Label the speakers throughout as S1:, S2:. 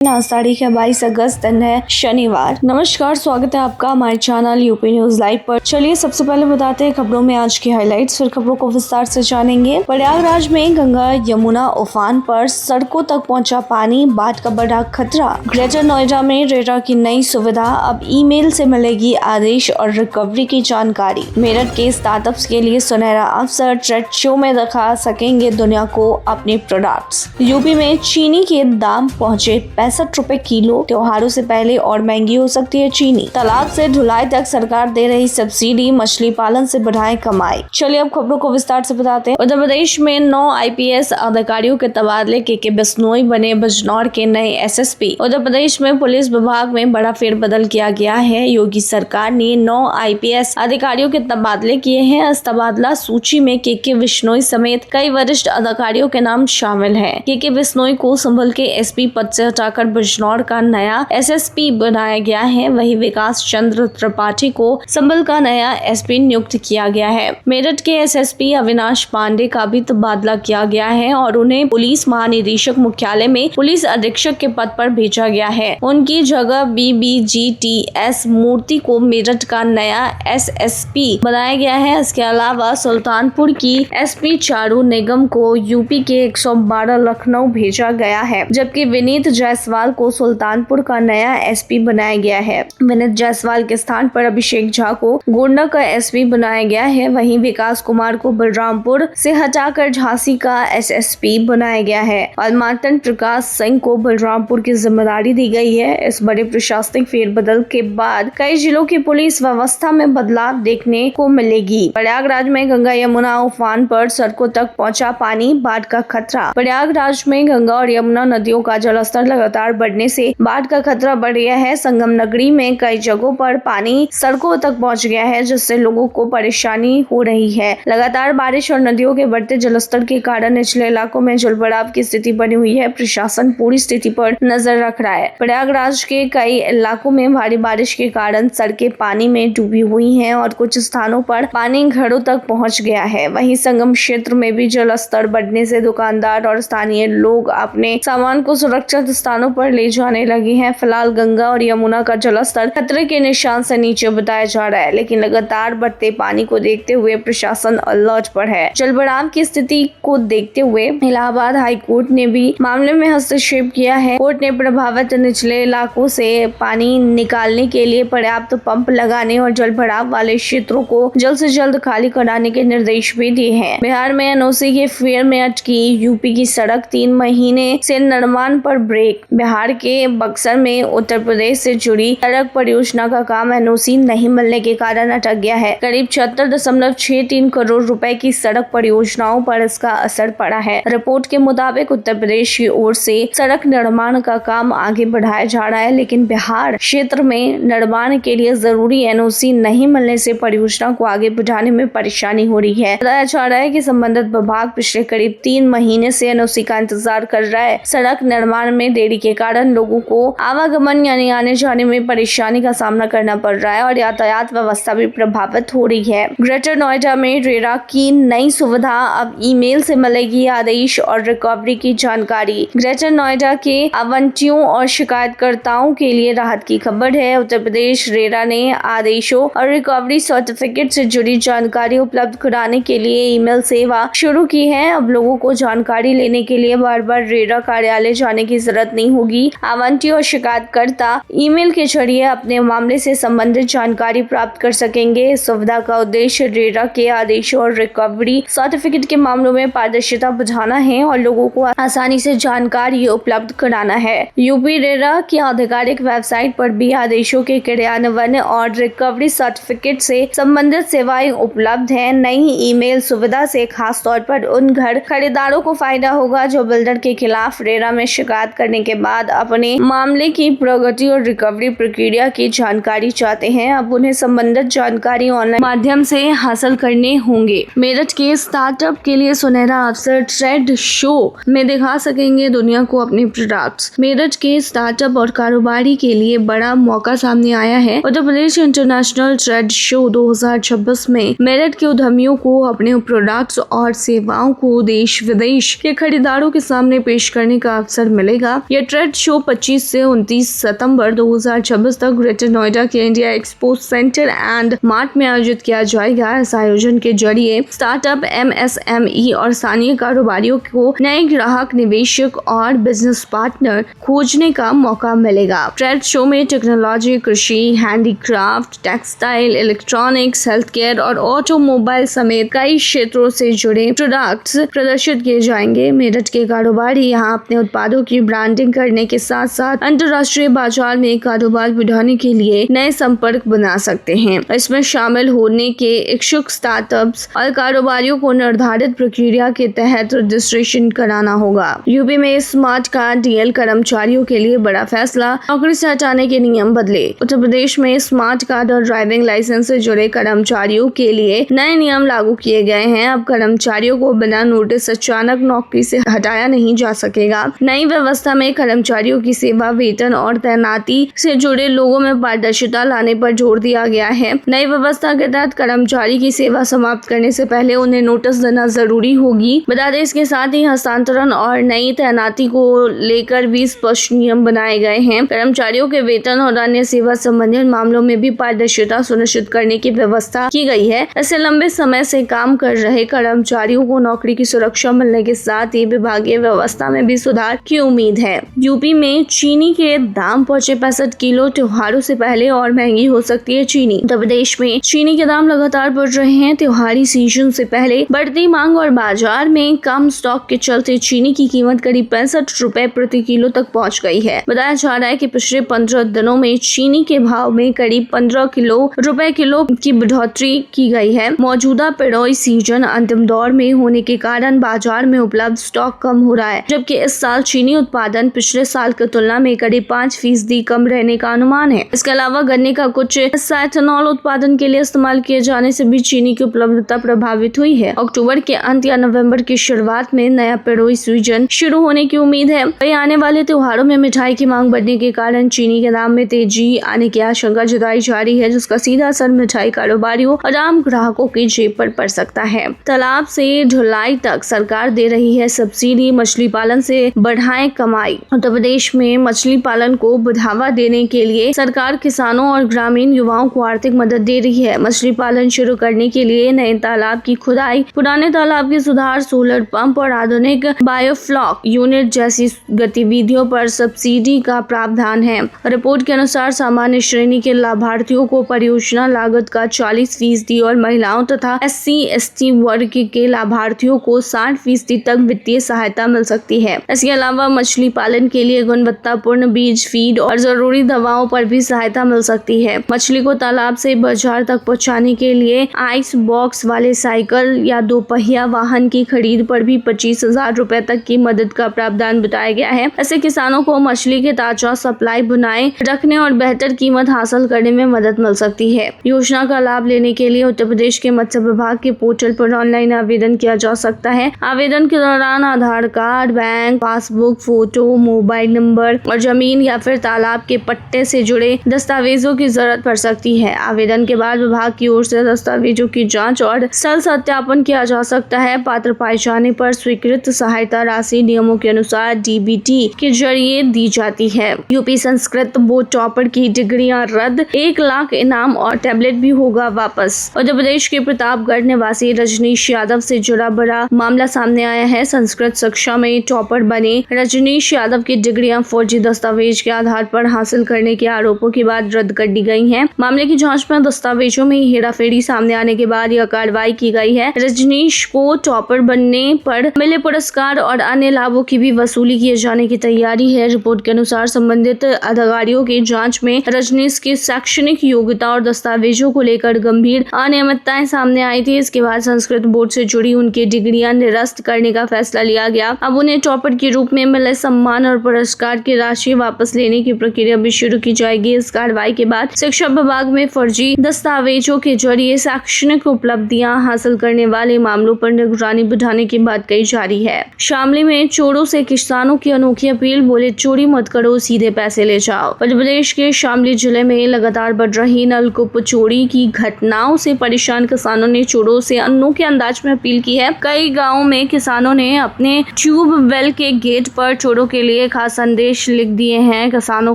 S1: आज तारीख है 22 अगस्त, दिन है शनिवार। नमस्कार, स्वागत है आपका हमारे चैनल यूपी न्यूज लाइव पर। चलिए सबसे पहले बताते हैं खबरों में आज की हाइलाइट्स, फिर खबरों को विस्तार से जानेंगे। प्रयागराज में गंगा यमुना उफान पर, सड़कों तक पहुंचा पानी, बाढ़ का बढ़ा खतरा। ग्रेटर नोएडा में रेरा की नई सुविधा, अब ईमेल से मिलेगी आदेश और रिकवरी की जानकारी। मेरठ के स्टार्टअप्स के लिए सुनहरा अवसर, ट्रेड शो में दिखा सकेंगे दुनिया को अपने प्रोडक्ट्स। यूपी में चीनी के दाम पहुँचे 65 रुपए किलो, त्योहारों से पहले और महंगी हो सकती है चीनी। तालाब से ढुलाई तक सरकार दे रही सब्सिडी, मछली पालन से बढ़ाए कमाई। चलिए अब खबरों को विस्तार से बताते हैं। उत्तर प्रदेश में 9 IPS अधिकारियों के तबादले, के बिश्नोई बने बिजनौर के नए SSP। उत्तर प्रदेश में पुलिस विभाग में बड़ा फेरबदल किया गया है। योगी सरकार ने 9 IPS अधिकारियों के तबादले किए हैं। इस तबादला सूची में के बिश्नोई समेत कई वरिष्ठ अधिकारियों के नाम शामिल है। के बिश्नोई को संभल के SP पद से हटाकर बिजनौर का नया SSP बनाया गया है। वहीं विकास चंद्र त्रिपाठी को संभल का नया SP नियुक्त किया गया है। मेरठ के SSP अविनाश पांडे का भी तबादला किया गया है और उन्हें पुलिस महानिदेशक मुख्यालय में पुलिस अधीक्षक के पद पर भेजा गया है। उनकी जगह BBGTS मूर्ति को मेरठ का नया SSP बनाया गया है। इसके अलावा सुल्तानपुर की SP चारू निगम को यूपी के 112 लखनऊ भेजा गया है, जबकि विनीत जायसवाल को सुल्तानपुर का नया SP बनाया गया है। विनीत जायसवाल के स्थान पर अभिषेक झा को गोंडा का SP बनाया गया है। वहीं विकास कुमार को बलरामपुर से हटाकर झांसी का SSP बनाया गया है और मार्तन प्रकाश सिंह को बलरामपुर की जिम्मेदारी दी गई है। इस बड़े प्रशासनिक फेरबदल के बाद कई जिलों की पुलिस व्यवस्था में बदलाव देखने को मिलेगी। प्रयागराज में गंगा यमुना उफान पर, सड़कों तक पहुंचा पानी, बाढ़ का खतरा। प्रयागराज में गंगा और यमुना नदियों का जलस्तर लगातार बढ़ने से बाढ़ का खतरा बढ़ गया है। संगम नगरी में कई जगहों पर पानी सड़कों तक पहुंच गया है, जिससे लोगों को परेशानी हो रही है। लगातार बारिश और नदियों के बढ़ते जलस्तर के कारण निचले इलाकों में जलभराव की स्थिति बनी हुई है। प्रशासन पूरी स्थिति पर नजर रख रहा है। प्रयागराज के कई इलाकों में भारी बारिश के कारण सड़कें पानी में डूबी हुई हैं और कुछ स्थानों पर पानी घरों तक पहुंच गया है। वहीं संगम क्षेत्र में भी जलस्तर बढ़ने से दुकानदार और स्थानीय लोग अपने सामान को सुरक्षित स्थानों पर ले जाने लगे हैं। फिलहाल गंगा और यमुना का जलस्तर खतरे के निशान से नीचे बताया जा रहा है, लेकिन लगातार बढ़ते पानी को देखते हुए प्रशासन अलर्ट पर है। जलभराव की स्थिति को देखते हुए इलाहाबाद हाई कोर्ट ने भी मामले में हस्तक्षेप किया है। कोर्ट ने प्रभावित निचले इलाकों से पानी निकालने के लिए पर्याप्त पंप लगाने और जलभराव वाले क्षेत्रों को जल्द से जल्द खाली कराने के निर्देश भी दिए हैं। बिहार में NOC के फेर में अटकी यूपी की सड़क, 3 महीने से निर्माण पर ब्रेक। बिहार के बक्सर में उत्तर प्रदेश से जुड़ी सड़क परियोजना का काम NOC नहीं मिलने के कारण अटक गया है। करीब 76.63 करोड़ रुपए की सड़क परियोजनाओं पर इसका असर पड़ा है। रिपोर्ट के मुताबिक उत्तर प्रदेश की ओर से सड़क निर्माण का काम आगे बढ़ाया जा रहा है, लेकिन बिहार क्षेत्र में निर्माण के लिए जरूरी NOC नहीं मिलने से परियोजना को आगे बढ़ाने में परेशानी हो रही है। बताया जा रहा है कि संबंधित विभाग पिछले करीब 3 महीने से NOC का इंतजार कर रहा है। सड़क निर्माण में देरी के कारण लोगों को आवागमन यानी आने जाने में परेशानी का सामना करना पड़ रहा है और यातायात व्यवस्था भी प्रभावित हो रही है। ग्रेटर नोएडा में रेरा की नई सुविधा, अब ईमेल से मिलेगी आदेश और रिकवरी की जानकारी। ग्रेटर नोएडा के आवंटियों और शिकायतकर्ताओं के लिए राहत की खबर है। उत्तर प्रदेश रेरा ने आदेशों और रिकवरी सर्टिफिकेट से जुड़ी जानकारी उपलब्ध कराने के लिए ईमेल सेवा शुरू की है। अब लोगों को जानकारी लेने के लिए बार बार रेरा कार्यालय जाने की जरूरत नहीं होगी। आवंटी और शिकायतकर्ता ईमेल के जरिए अपने मामले से संबंधित जानकारी प्राप्त कर सकेंगे। इस सुविधा का उद्देश्य रेरा के आदेशों और रिकवरी सर्टिफिकेट के मामलों में पारदर्शिता बढ़ाना है और लोगों को आसानी से जानकारी उपलब्ध कराना है। यूपी रेरा की आधिकारिक वेबसाइट पर भी आदेशों के क्रियान्वयन और रिकवरी सर्टिफिकेट से संबंधित सेवाएं उपलब्ध हैं। नई ईमेल सुविधा से खास तौर पर उन घर खरीदारों को फायदा होगा जो बिल्डर के खिलाफ रेरा में शिकायत करने के बाद अपने मामले की प्रगति और रिकवरी प्रक्रिया की जानकारी चाहते हैं। अब उन्हें संबंधित जानकारी ऑनलाइन माध्यम से हासिल करने होंगे। मेरठ के स्टार्टअप के लिए सुनहरा अवसर, ट्रेड शो में दिखा सकेंगे दुनिया को अपने प्रोडक्ट्स। मेरठ के स्टार्टअप और कारोबारी के लिए बड़ा मौका सामने आया है। Uttar Pradesh international trade show 2026 में मेरठ के उद्यमियों को अपने प्रोडक्ट्स और सेवाओं को देश विदेश के खरीदारों के सामने पेश करने का अवसर मिलेगा। यह ट्रेड शो 25 से 29 सितंबर 2026 तक ग्रेटर नोएडा के India expo centre and mart में आयोजित किया जाएगा। इस आयोजन के जरिए स्टार्टअप, MSME और स्थानीय कारोबारियों को नए ग्राहक, निवेशक और बिजनेस पार्टनर खोजने का मौका मिलेगा। ट्रेड शो में टेक्नोलॉजी, कृषि, handicraft, textile, electronics, health care और ऑटोमोबाइल समेत कई क्षेत्रों से जुड़े प्रोडक्ट्स प्रदर्शित किए जाएंगे। मेरठ के कारोबारी यहाँ अपने उत्पादों की ब्रांडिंग करने के साथ साथ अंतर्राष्ट्रीय बाजार में कारोबार बढ़ाने के लिए नए संपर्क बना सकते हैं। इसमें शामिल होने के इच्छुक स्टार्टअप्स और कारोबारियों को निर्धारित प्रक्रिया के तहत रजिस्ट्रेशन कराना होगा। यूपी में स्मार्ट कार्ड DL कर्मचारियों के लिए बड़ा फैसला, नौकरी से हटाने के नियम बदले। उत्तर प्रदेश में स्मार्ट कार्ड और ड्राइविंग लाइसेंस से जुड़े कर्मचारियों के लिए नए नियम लागू किए गए हैं। अब कर्मचारियों को बिना नोटिस अचानक नौकरी से हटाया नहीं जा सकेगा। नई व्यवस्था में कर्मचारियों की सेवा, वेतन और तैनाती से जुड़े लोगों में पारदर्शिता लाने पर जोर दिया गया है। नई व्यवस्था के तहत कर्मचारी की सेवा समाप्त करने से पहले उन्हें नोटिस देना जरूरी होगी। बता दें, इसके साथ ही हस्तांतरण और नई तैनाती को लेकर भी स्पष्ट नियम बनाए गए हैं। कर्मचारियों के वेतन और अन्य सेवा संबंधित मामलों में भी पारदर्शिता सुनिश्चित करने की व्यवस्था की गई है। ऐसे लंबे समय से काम कर रहे कर्मचारियों को नौकरी की सुरक्षा मिलने के साथ ही विभागीय व्यवस्था में भी सुधार की उम्मीद है। यूपी में चीनी के दाम पहुंचे 65 किलो। त्योहारों से पहले और महंगी हो सकती है चीनी। उत्तर प्रदेश में चीनी के दाम लगातार बढ़ रहे हैं। त्योहारी सीजन से पहले बढ़ती मांग और बाजार में कम स्टॉक के चलते चीनी की कीमत करीब 65 रुपए प्रति किलो तक पहुंच गई है। बताया जा रहा है कि पिछले 15 दिनों में चीनी के भाव में करीब 15 रुपए किलो की बढ़ोतरी की गई है। मौजूदा पेरोई सीजन अंतिम दौर में होने के कारण बाजार में उपलब्ध स्टॉक कम हो रहा है, जबकि इस साल चीनी उत्पादन पिछले साल की तुलना में करीब 5% कम रहने का अनुमान है। इसके अलावा गन्ने का कुछ हिस्सा एथेनॉल उत्पादन के लिए इस्तेमाल किए जाने से भी चीनी की उपलब्धता प्रभावित हुई है। अक्टूबर के अंत या नवंबर की शुरुआत में नया पेरोई सीजन शुरू होने की उम्मीद है। वहीं आने वाले त्योहारों में मिठाई की मांग बढ़ने के कारण चीनी के दाम में तेजी आने की आशंका जताई जा रही है, जिसका सीधा असर मिठाई कारोबारियों और आम ग्राहकों की जेब पर पड़ सकता है। तालाब से ढुलाई तक सरकार दे रही है सब्सिडी, मछली पालन से बढ़ाएं कमाई। उत्तर प्रदेश में मछली पालन को बढ़ावा देने के लिए सरकार किसानों और ग्रामीण युवाओं को आर्थिक मदद दे रही है। मछली पालन शुरू करने के लिए नए तालाब की खुदाई, पुराने तालाब के सुधार, सोलर पंप और आधुनिक बायोफ्लॉक यूनिट जैसी गतिविधियों पर सब्सिडी का प्रावधान है। रिपोर्ट के अनुसार सामान्य श्रेणी के लाभार्थियों को परियोजना लागत का 40% और महिलाओं तथा SC/ST वर्ग के लाभार्थियों को 60% तक वित्तीय सहायता मिल सकती है। इसके अलावा मछली पालन के लिए गुणवत्तापूर्ण बीज, फीड और जरूरी दवाओं पर भी सहायता मिल सकती है। मछली को तालाब से बाजार तक पहुंचाने के लिए आइस बॉक्स वाले साइकिल या 2 पहिया वाहन की खरीद पर भी 25,000 रुपए तक की मदद का प्रावधान बताया गया है। ऐसे किसानों को मछली के ताजा सप्लाई बनाए रखने और बेहतर कीमत हासिल करने में मदद मिल सकती है। योजना का लाभ लेने के लिए उत्तर प्रदेश के मत्स्य विभाग के पोर्टल पर ऑनलाइन आवेदन किया जा सकता है। आवेदन के दौरान Aadhaar card, bank passbook, photo, mobile number और जमीन या फिर तालाब के पट्टे से जुड़े दस्तावेजों की जरूरत पड़ सकती है। आवेदन के बाद विभाग की ओर से दस्तावेजों की जांच और स्थल सत्यापन किया जा सकता है। पात्र पाए जाने पर स्वीकृत सहायता राशि नियमों के अनुसार DBT के जरिए दी जाती है। यूपी संस्कृत बोर्ड टॉपर की डिग्रियां रद्द, 1 लाख इनाम और टैबलेट भी होगा वापस। उत्तर प्रदेश के प्रतापगढ़ निवासी रजनीश यादव से जुड़ा बड़ा मामला सामने आया है। संस्कृत शिक्षा में टॉपर बने रजनीश यादव की डिग्रियां फर्जी दस्तावेज के आधार पर हासिल करने के आरोपों के बाद रद्द कर दी गई हैं। मामले की जांच में दस्तावेजों में हेराफेरी सामने आने के बाद यह कार्रवाई की गई है। रजनीश को टॉपर बनने पर मिले पुरस्कार और अन्य लाभों की भी वसूली किए जाने की तैयारी है। रिपोर्ट के अनुसार संबंधित अधिकारियों की जांच में रजनीश की शैक्षणिक योग्यता और दस्तावेजों को लेकर गंभीर अनियमितताएं सामने आई थी। इसके बाद संस्कृत बोर्ड से जुड़ी उनकी डिग्रियां निरस्त करने का फैसला लिया गया। अब उन्हें टॉपर के रूप में मिले सम्मान और पुरस्कार की राशि वापस लेने की प्रक्रिया भी शुरू की जाएगी। इस कार्रवाई के बाद शिक्षा विभाग में फर्जी दस्तावेजों के जरिए शैक्षणिक उपलब्धियां हासिल करने वाले मामलों पर निगरानी बढ़ाने की बात कही जा रही है। शामली में चोरों से किसानों की अनोखी अपील, बोले चोरी मत करो, सीधे पैसे ले जाओ। उत्तर प्रदेश के शामली जिले में लगातार बढ़ रही नलकूप चोरी की घटनाओं से परेशान किसानों ने चोरों से अनोखे अंदाज में अपील की है। कई गाँव में किसानों ने अपने ट्यूबवेल के गेट पर चोरों के लिए लिए खास संदेश लिख दिए हैं। किसानों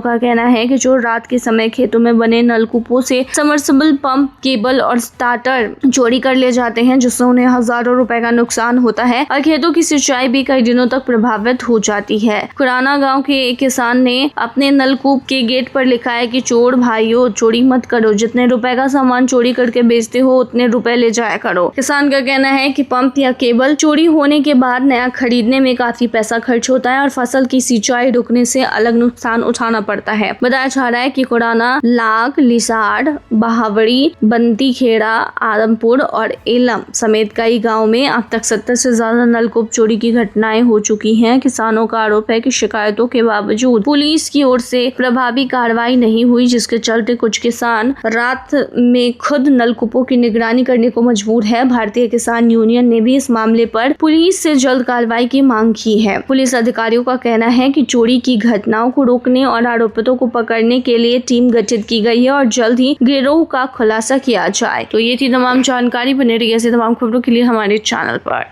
S1: का कहना है कि जो रात के समय खेतों में बने नलकूपों से सबमर्सिबल पंप, केबल और स्टार्टर चोरी कर ले जाते हैं, जिससे उन्हें हजारों रुपए का नुकसान होता है और खेतों की सिंचाई भी कई दिनों तक प्रभावित हो जाती है। खुराना गांव के एक किसान ने अपने नलकूप के गेट पर लिखा है कि चोर भाइयों, चोरी मत करो, जितने रुपए का सामान चोरी करके बेचते हो उतने रुपए ले जाया करो। किसान का कहना है कि पंप या केबल चोरी होने के बाद नया खरीदने में काफी पैसा खर्च होता है और फसल की सिंचाई रुकने से अलग नुकसान उठाना पड़ता है। बताया जा रहा है कि खुराना, लाग, लिसाड़, बहावड़ी, बंती खेड़ा, आदमपुर और एलम समेत कई गाँव में अब तक 70 से ज्यादा नलकूप चोरी की घटनाएं हो चुकी हैं। किसानों का आरोप है कि शिकायतों के बावजूद पुलिस की ओर से प्रभावी कार्रवाई नहीं हुई, जिसके चलते कुछ किसान रात में खुद नलकूपों की निगरानी करने को मजबूर है। भारतीय किसान यूनियन ने भी इस मामले पर पुलिस से जल्द कार्रवाई की मांग की है। पुलिस अधिकारियों का कहना है कि चोरी की घटनाओं को रोकने और आरोपितों को पकड़ने के लिए टीम गठित की गई है और जल्द ही गिरोह का खुलासा किया जाए। तो ये थी तमाम जानकारी। बने रहिए ऐसी तमाम खबरों के लिए हमारे चैनल पर।